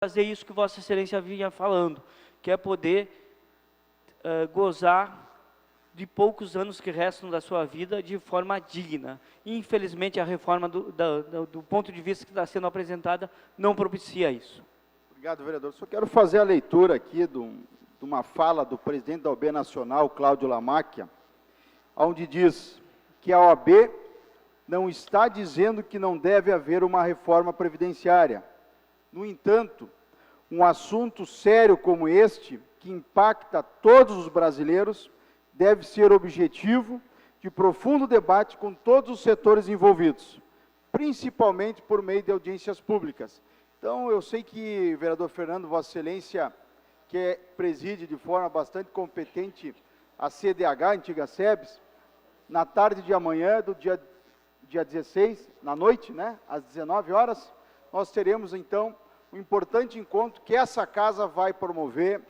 fazer isso que Vossa Excelência vinha falando, que é poder gozar de poucos anos que restam da sua vida de forma digna. Infelizmente, a reforma do ponto de vista que está sendo apresentada não propicia isso. Obrigado, vereador. Só quero fazer a leitura aqui de uma fala do presidente da OAB Nacional, Cláudio Lamáquia, onde diz que a OAB não está dizendo que não deve haver uma reforma previdenciária. No entanto, um assunto sério como este, que impacta todos os brasileiros, deve ser objetivo de profundo debate com todos os setores envolvidos, principalmente por meio de audiências públicas. Então, eu sei que, vereador Fernando, Vossa Excelência, que preside de forma bastante competente a CDH, antiga SEBS, na tarde de amanhã, do dia 16, na noite, né, às 19 horas, nós teremos, então, um importante encontro que essa casa vai promover,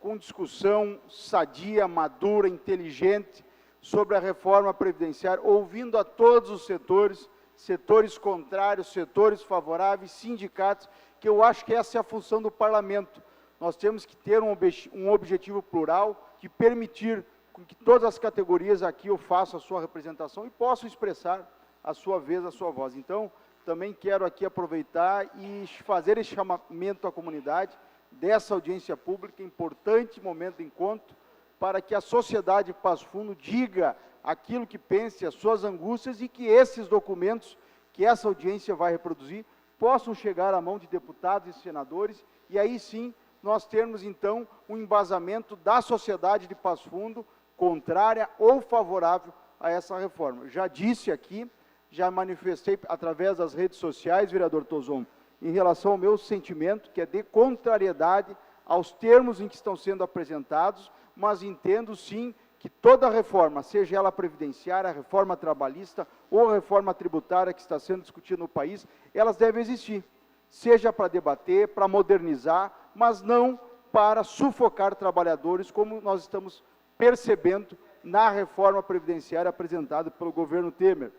com discussão sadia, madura, inteligente, sobre a reforma previdenciária, ouvindo a todos os setores, setores contrários, setores favoráveis, sindicatos, que eu acho que essa é a função do parlamento. Nós temos que ter um objetivo plural, de permitir que todas as categorias aqui eu façam a sua representação e possam expressar, a sua vez, a sua voz. Então, também quero aqui aproveitar e fazer esse chamamento à comunidade dessa audiência pública, importante momento de encontro, para que a sociedade de Passo Fundo diga aquilo que pense, as suas angústias, e que esses documentos que essa audiência vai reproduzir possam chegar à mão de deputados e senadores, e aí sim nós termos então um embasamento da sociedade de Passo Fundo, contrária ou favorável a essa reforma. Já disse aqui, já manifestei através das redes sociais, vereador Tozon, em relação ao meu sentimento, que é de contrariedade aos termos em que estão sendo apresentados, mas entendo sim que toda reforma, seja ela previdenciária, reforma trabalhista ou reforma tributária que está sendo discutida no país, elas devem existir, seja para debater, para modernizar, mas não para sufocar trabalhadores, como nós estamos percebendo na reforma previdenciária apresentada pelo governo Temer.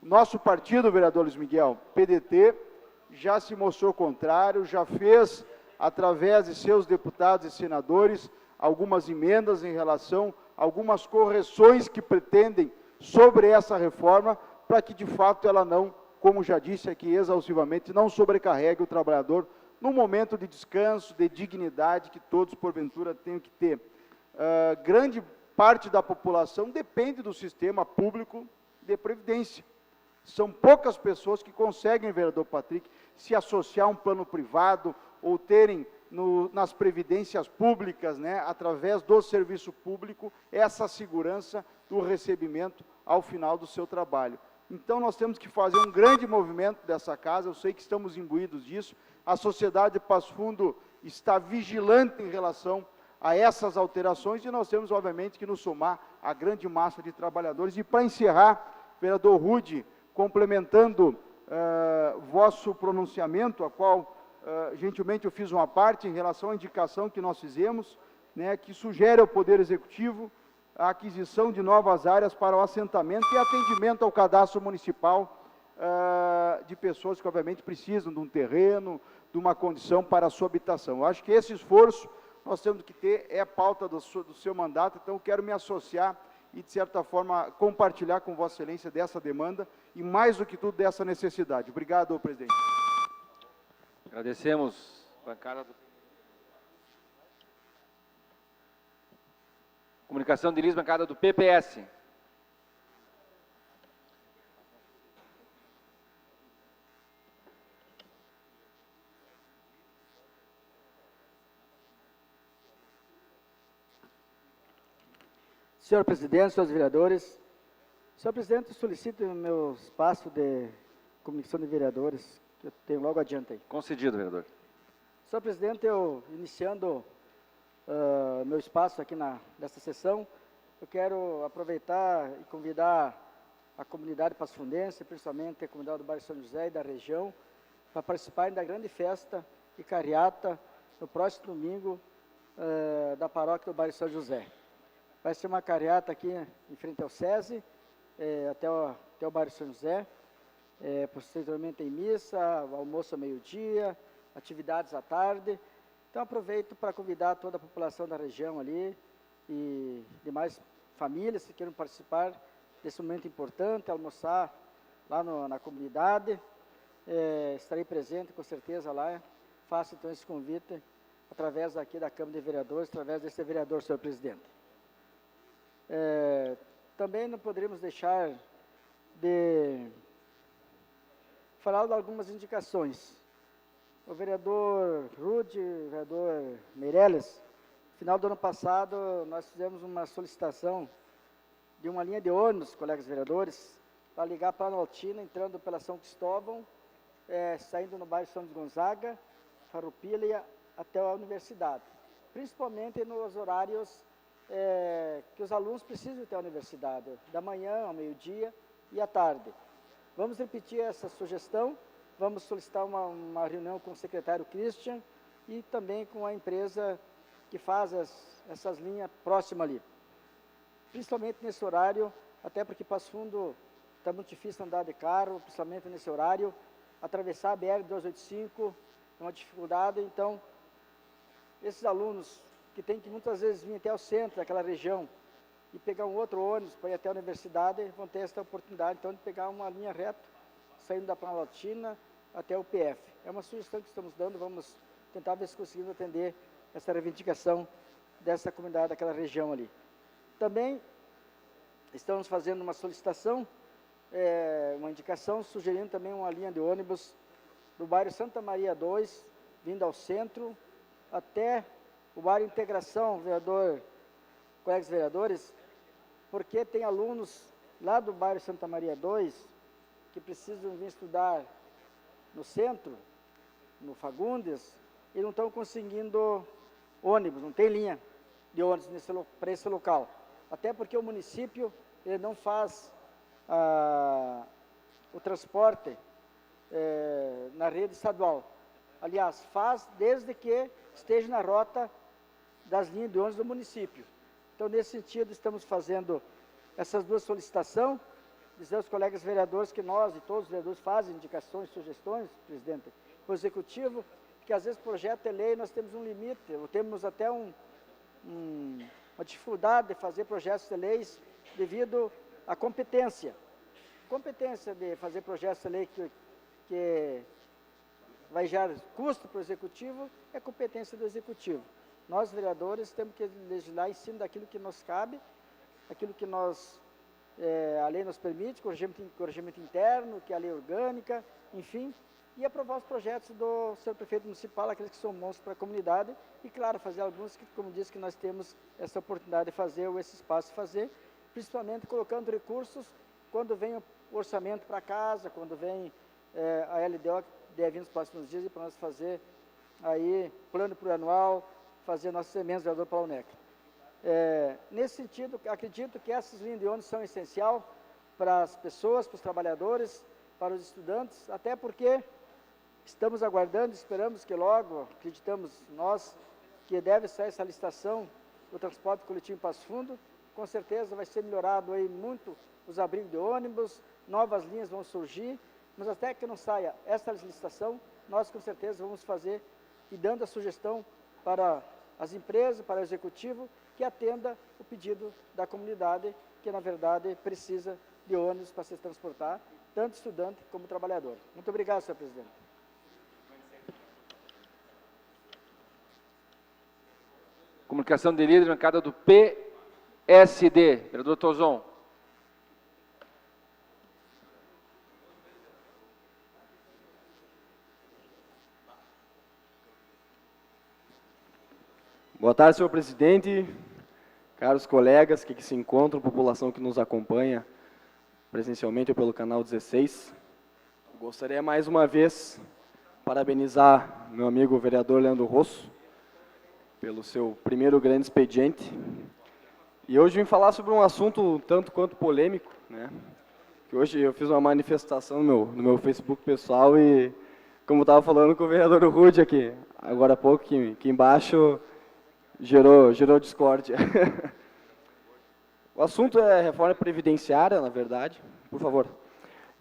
O nosso partido, vereador Luiz Miguel, PDT, já se mostrou contrário, já fez, através de seus deputados e senadores, algumas emendas em relação a algumas correções que pretendem sobre essa reforma, para que, de fato, ela não, como já disse aqui exaustivamente, não sobrecarregue o trabalhador no momento de descanso, de dignidade que todos, porventura, tenham que ter. Grande parte da população depende do sistema público de previdência. São poucas pessoas que conseguem, vereador Patrick, se associar a um plano privado ou terem nas previdências públicas, né, através do serviço público, essa segurança do recebimento ao final do seu trabalho. Então, nós temos que fazer um grande movimento dessa casa, eu sei que estamos imbuídos disso, a sociedade de Passo Fundo está vigilante em relação a essas alterações e nós temos, obviamente, que nos somar à grande massa de trabalhadores. E, para encerrar, vereador Rude, complementando vosso pronunciamento, a qual gentilmente eu fiz uma parte em relação à indicação que nós fizemos, né, que sugere ao Poder Executivo a aquisição de novas áreas para o assentamento e atendimento ao cadastro municipal de pessoas que obviamente precisam de um terreno, de uma condição para a sua habitação. Eu acho que esse esforço nós temos que ter, é a pauta do seu mandato, então eu quero me associar e, de certa forma, compartilhar com Vossa Excelência dessa demanda e, mais do que tudo, dessa necessidade. Obrigado, presidente. Agradecemos, bancada do... Comunicação de Liz, bancada do PPS. Senhor presidente, senhores vereadores, senhor presidente, eu solicito o meu espaço de comissão de vereadores, que eu tenho logo adiante aí. Concedido, vereador. Senhor presidente, eu, iniciando meu espaço aqui nesta sessão, eu quero aproveitar e convidar a comunidade passofundense, principalmente a comunidade do bairro São José e da região, para participarem da grande festa e carreata no próximo domingo da paróquia do bairro São José. Vai ser uma carreata aqui em frente ao SESI, até o bairro São José. Posteriormente tem missa, almoço ao meio-dia, atividades à tarde. Então, aproveito para convidar toda a população da região ali e demais famílias que queiram participar desse momento importante, almoçar lá na comunidade. Estarei presente, com certeza, lá. Faço, então, esse convite através aqui da Câmara de Vereadores, através desse vereador, senhor presidente. Também não poderíamos deixar de falar de algumas indicações. O vereador Rude, o vereador Meirelles, no final do ano passado, nós fizemos uma solicitação de uma linha de ônibus, colegas vereadores, para ligar para a Planaltina, entrando pela São Cristóvão, saindo no bairro São Gonzaga, Farroupilha, até a universidade. Principalmente nos horários que os alunos precisam ter a universidade, da manhã ao meio-dia e à tarde. Vamos repetir essa sugestão, vamos solicitar uma reunião com o secretário Christian e também com a empresa que faz essas linhas próximas ali. Principalmente nesse horário, até porque Passo Fundo está muito difícil andar de carro, principalmente nesse horário, atravessar a BR-285 é uma dificuldade, então, esses alunos que têm que muitas vezes vir até o centro daquela região e pegar um outro ônibus para ir até a universidade, vão ter essa oportunidade, então, de pegar uma linha reta, saindo da Planaltina até o PF. É uma sugestão que estamos dando, vamos tentar ver se conseguimos atender essa reivindicação dessa comunidade, daquela região ali. Também estamos fazendo uma solicitação, uma indicação, sugerindo também uma linha de ônibus do bairro Santa Maria 2, vindo ao centro, até o bairro Integração, colegas vereadores, porque tem alunos lá do bairro Santa Maria 2 que precisam vir estudar no centro, no Fagundes, e não estão conseguindo ônibus, não tem linha de ônibus para esse local. Até porque o município ele não faz o transporte na rede estadual. Aliás, faz desde que esteja na rota das linhas de ônibus do município. Então, nesse sentido, estamos fazendo essas duas solicitações, dizer aos colegas vereadores que nós e todos os vereadores fazem indicações, sugestões, presidente, para o executivo, que às vezes projeto de lei nós temos um limite, ou temos até uma dificuldade de fazer projetos de leis devido à competência. Competência de fazer projetos de lei que vai gerar custo para o executivo é competência do executivo. Nós, vereadores, temos que legislar em cima daquilo que nos cabe, aquilo que a lei nos permite, corrigimento interno, que é a lei orgânica, enfim, e aprovar os projetos do seu prefeito municipal, aqueles que são bons para a comunidade, e, claro, fazer alguns que, como disse, que nós temos essa oportunidade de fazer, ou esse espaço de fazer, principalmente colocando recursos quando vem o orçamento para casa, quando vem a LDO, que deve vir nos próximos dias, e para nós fazer aí plano plurianual, fazer nossas emendas, vereador Paulo Neca. Nesse sentido, acredito que essas linhas de ônibus são essenciais para as pessoas, para os trabalhadores, para os estudantes, até porque estamos aguardando, esperamos que logo, acreditamos nós, que deve sair essa licitação do transporte coletivo em Passo Fundo, com certeza vai ser melhorado aí muito os abrigos de ônibus, novas linhas vão surgir, mas até que não saia essa licitação, nós com certeza vamos fazer e dando a sugestão para as empresas, para o executivo, que atenda o pedido da comunidade, que na verdade precisa de ônibus para se transportar, tanto estudante como trabalhador. Muito obrigado, senhor presidente. Comunicação de líder, bancada do PSD. Vereador Tozon. Boa tarde, senhor presidente, caros colegas que se encontram, população que nos acompanha presencialmente ou pelo canal 16. Gostaria mais uma vez parabenizar meu amigo vereador Leandro Rosso pelo seu primeiro grande expediente. E hoje vim falar sobre um assunto tanto quanto polêmico, né? Que hoje eu fiz uma manifestação no meu Facebook pessoal e, como estava falando com o vereador Rude aqui, agora há pouco, aqui embaixo, gerou discórdia. O assunto é reforma previdenciária, na verdade, por favor.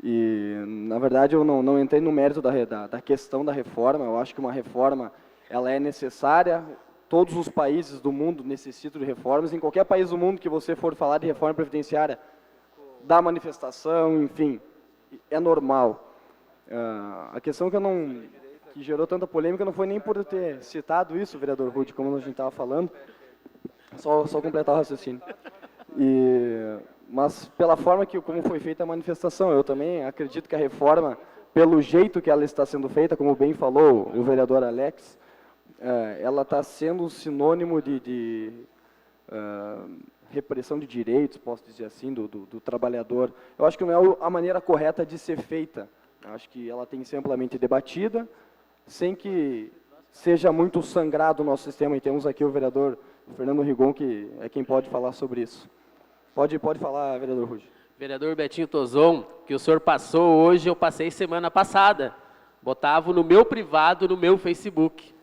E, na verdade, eu não entrei no mérito da questão da reforma. Eu acho que uma reforma ela é necessária. Todos os países do mundo necessitam de reformas. Em qualquer país do mundo que você for falar de reforma previdenciária, dá manifestação, enfim, é normal. A questão que gerou tanta polêmica não foi nem por eu ter citado isso, vereador Rude, como a gente estava falando, só completar o raciocínio. Mas pela forma como foi feita a manifestação, eu também acredito que a reforma, pelo jeito que ela está sendo feita, como bem falou o vereador Alex, ela está sendo um sinônimo de repressão de direitos, posso dizer assim, do trabalhador. Eu acho que não é a maneira correta de ser feita. Eu acho que ela tem que ser amplamente debatida, sem que seja muito sangrado o nosso sistema. E temos aqui o vereador Fernando Rigon, que é quem pode falar sobre isso. Pode falar, vereador Rude. Vereador Betinho Tozon, que o senhor passou hoje, eu passei semana passada. Botava no meu privado, no meu Facebook.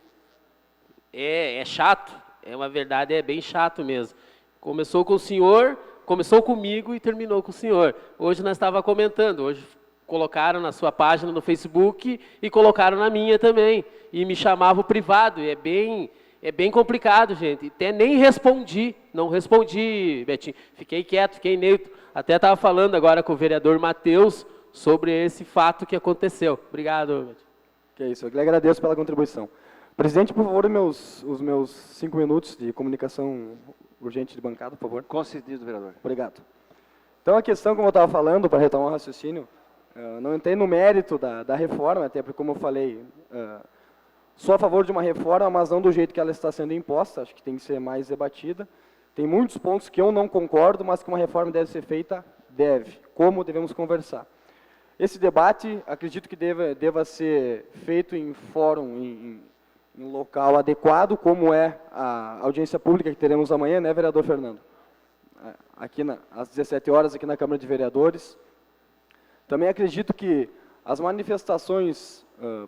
É chato, uma verdade, é bem chato mesmo. Começou com o senhor, começou comigo e terminou com o senhor. Hoje nós estávamos comentando, hoje colocaram na sua página no Facebook e colocaram na minha também. E me chamavam privado, e é bem complicado, gente. Até nem respondi, não respondi, Betinho. Fiquei quieto, fiquei neutro. Até estava falando agora com o vereador Matheus sobre esse fato que aconteceu. Obrigado, Betinho. Que é isso, eu lhe agradeço pela contribuição. Presidente, por favor, os meus 5 minutos de comunicação urgente de bancada, por favor. Concedido, vereador. Obrigado. Então, a questão, como eu estava falando, para retomar o raciocínio, não entrei no mérito da reforma, até porque, como eu falei, sou a favor de uma reforma, mas não do jeito que ela está sendo imposta, acho que tem que ser mais debatida. Tem muitos pontos que eu não concordo, mas que uma reforma deve ser feita, deve. Como devemos conversar? Esse debate, acredito que deva ser feito em fórum, em local adequado, como é a audiência pública que teremos amanhã, né, vereador Fernando? Aqui às 17 horas, aqui na Câmara de Vereadores. Também acredito que as manifestações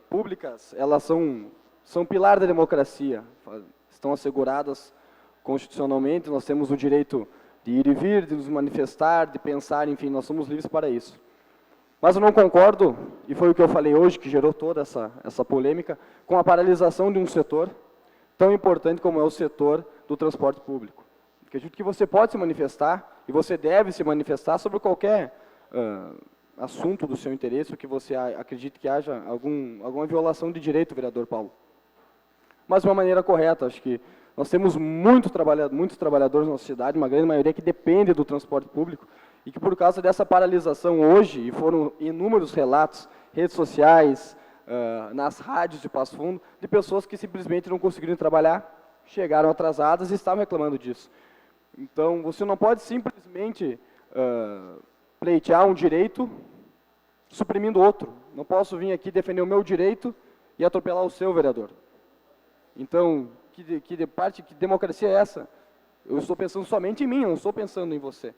públicas, elas são pilar da democracia, estão asseguradas constitucionalmente, nós temos o direito de ir e vir, de nos manifestar, de pensar, enfim, nós somos livres para isso. Mas eu não concordo, e foi o que eu falei hoje, que gerou toda essa polêmica, com a paralisação de um setor tão importante como é o setor do transporte público. Acredito que você pode se manifestar, e você deve se manifestar sobre qualquer assunto do seu interesse, ou que você acredite que haja alguma violação de direito, vereador Paulo. Mas de uma maneira correta, acho que nós temos muitos trabalhadores na nossa cidade, uma grande maioria que depende do transporte público, e que por causa dessa paralisação hoje, e foram inúmeros relatos, redes sociais, nas rádios de Passo Fundo, de pessoas que simplesmente não conseguiram trabalhar, chegaram atrasadas e estavam reclamando disso. Então, você não pode simplesmente pleitear um direito suprimindo outro. Não posso vir aqui defender o meu direito e atropelar o seu, vereador. Então, que democracia é essa? Eu estou pensando somente em mim, eu não estou pensando em você.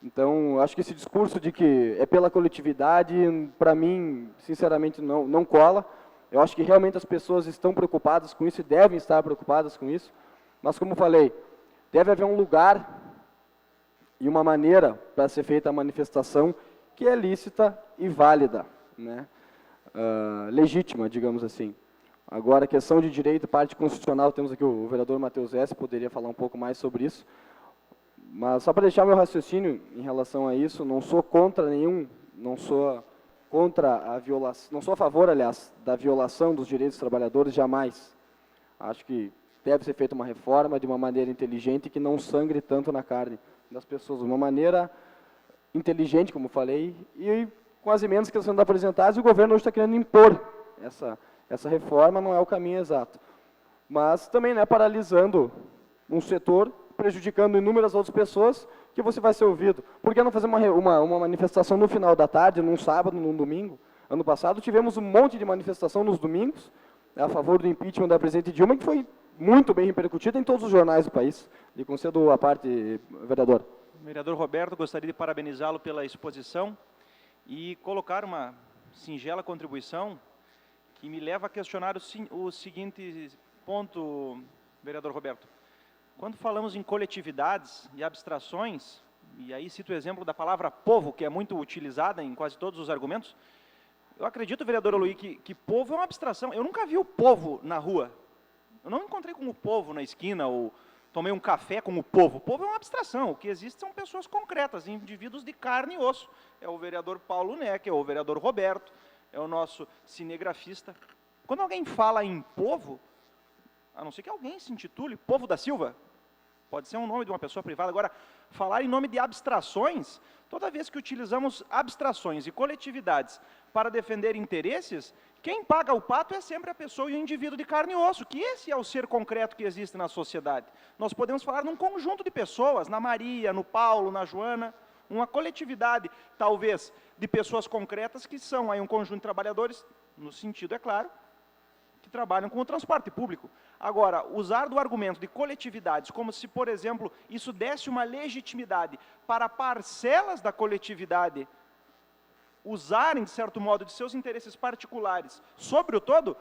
Então, acho que esse discurso de que é pela coletividade, para mim, sinceramente, não cola. Eu acho que realmente as pessoas estão preocupadas com isso e devem estar preocupadas com isso. Mas, como falei, deve haver um lugar e uma maneira para ser feita a manifestação que é lícita e válida, né? Legítima, digamos assim. Agora, a questão de direito, parte constitucional, temos aqui o vereador Matheus S., poderia falar um pouco mais sobre isso. Mas só para deixar meu raciocínio em relação a isso, não sou contra não sou contra a violação, não sou a favor, aliás, da violação dos direitos dos trabalhadores, jamais. Acho que deve ser feita uma reforma de uma maneira inteligente que não sangre tanto na carne das pessoas, de uma maneira inteligente, como falei, e com as emendas que estão sendo apresentadas, o governo hoje está querendo impor essa reforma, não é o caminho exato. Mas também, né, paralisando um setor, prejudicando inúmeras outras pessoas, que você vai ser ouvido. Por que não fazer uma manifestação no final da tarde, num sábado, num domingo? Ano passado tivemos um monte de manifestação nos domingos, a favor do impeachment da presidente Dilma, que foi muito bem repercutida em todos os jornais do país. Lhe concedo a parte, vereador. Vereador Roberto, gostaria de parabenizá-lo pela exposição e colocar uma singela contribuição que me leva a questionar o seguinte ponto, vereador Roberto. Quando falamos em coletividades e abstrações, e aí cito o exemplo da palavra povo, que é muito utilizada em quase todos os argumentos. Eu acredito, vereador Aloy, que povo é uma abstração. Eu nunca vi o povo na rua. Eu não encontrei com o povo na esquina, ou tomei um café com o povo. O povo é uma abstração. O que existe são pessoas concretas, indivíduos de carne e osso. É o vereador Paulo Neck, é o vereador Roberto, é o nosso cinegrafista. Quando alguém fala em povo, a não ser que alguém se intitule Povo da Silva, pode ser um nome de uma pessoa privada. Agora, falar em nome de abstrações, toda vez que utilizamos abstrações e coletividades para defender interesses, quem paga o pato é sempre a pessoa e o indivíduo de carne e osso, que esse é o ser concreto que existe na sociedade. Nós podemos falar num conjunto de pessoas, na Maria, no Paulo, na Joana, uma coletividade, talvez, de pessoas concretas que são aí um conjunto de trabalhadores, no sentido, é claro, que trabalham com o transporte público. Agora, usar do argumento de coletividades, como se, por exemplo, isso desse uma legitimidade para parcelas da coletividade usarem, de certo modo, de seus interesses particulares sobre o todo,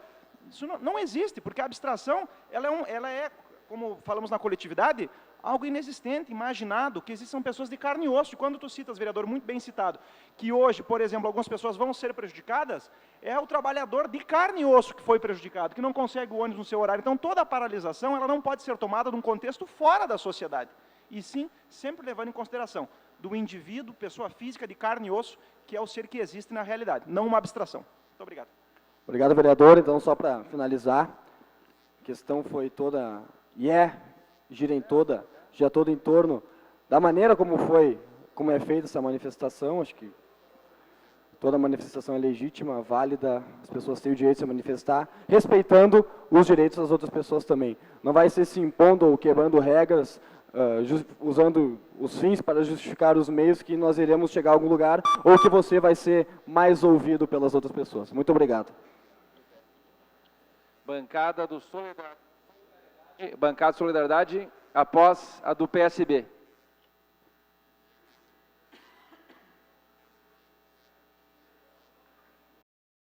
isso não existe, porque a abstração, ela é, como falamos na coletividade, algo inexistente, imaginado, que existem pessoas de carne e osso. E quando tu citas, vereador, muito bem citado, que hoje, por exemplo, algumas pessoas vão ser prejudicadas, é o trabalhador de carne e osso que foi prejudicado, que não consegue o ônibus no seu horário. Então, toda a paralisação, ela não pode ser tomada num contexto fora da sociedade, e sim, sempre levando em consideração do indivíduo, pessoa física de carne e osso, que é o ser que existe na realidade, não uma abstração. Muito obrigado. Obrigado, vereador. Então, só para finalizar, a questão foi toda, gira todo em torno da maneira como é feita essa manifestação. Acho que toda manifestação é legítima, válida, as pessoas têm o direito de se manifestar, respeitando os direitos das outras pessoas também. Não vai ser se impondo ou quebrando regras, usando os fins para justificar os meios, que nós iremos chegar a algum lugar, ou que você vai ser mais ouvido pelas outras pessoas. Muito obrigado. Bancada do Solidariedade, após a do PSB.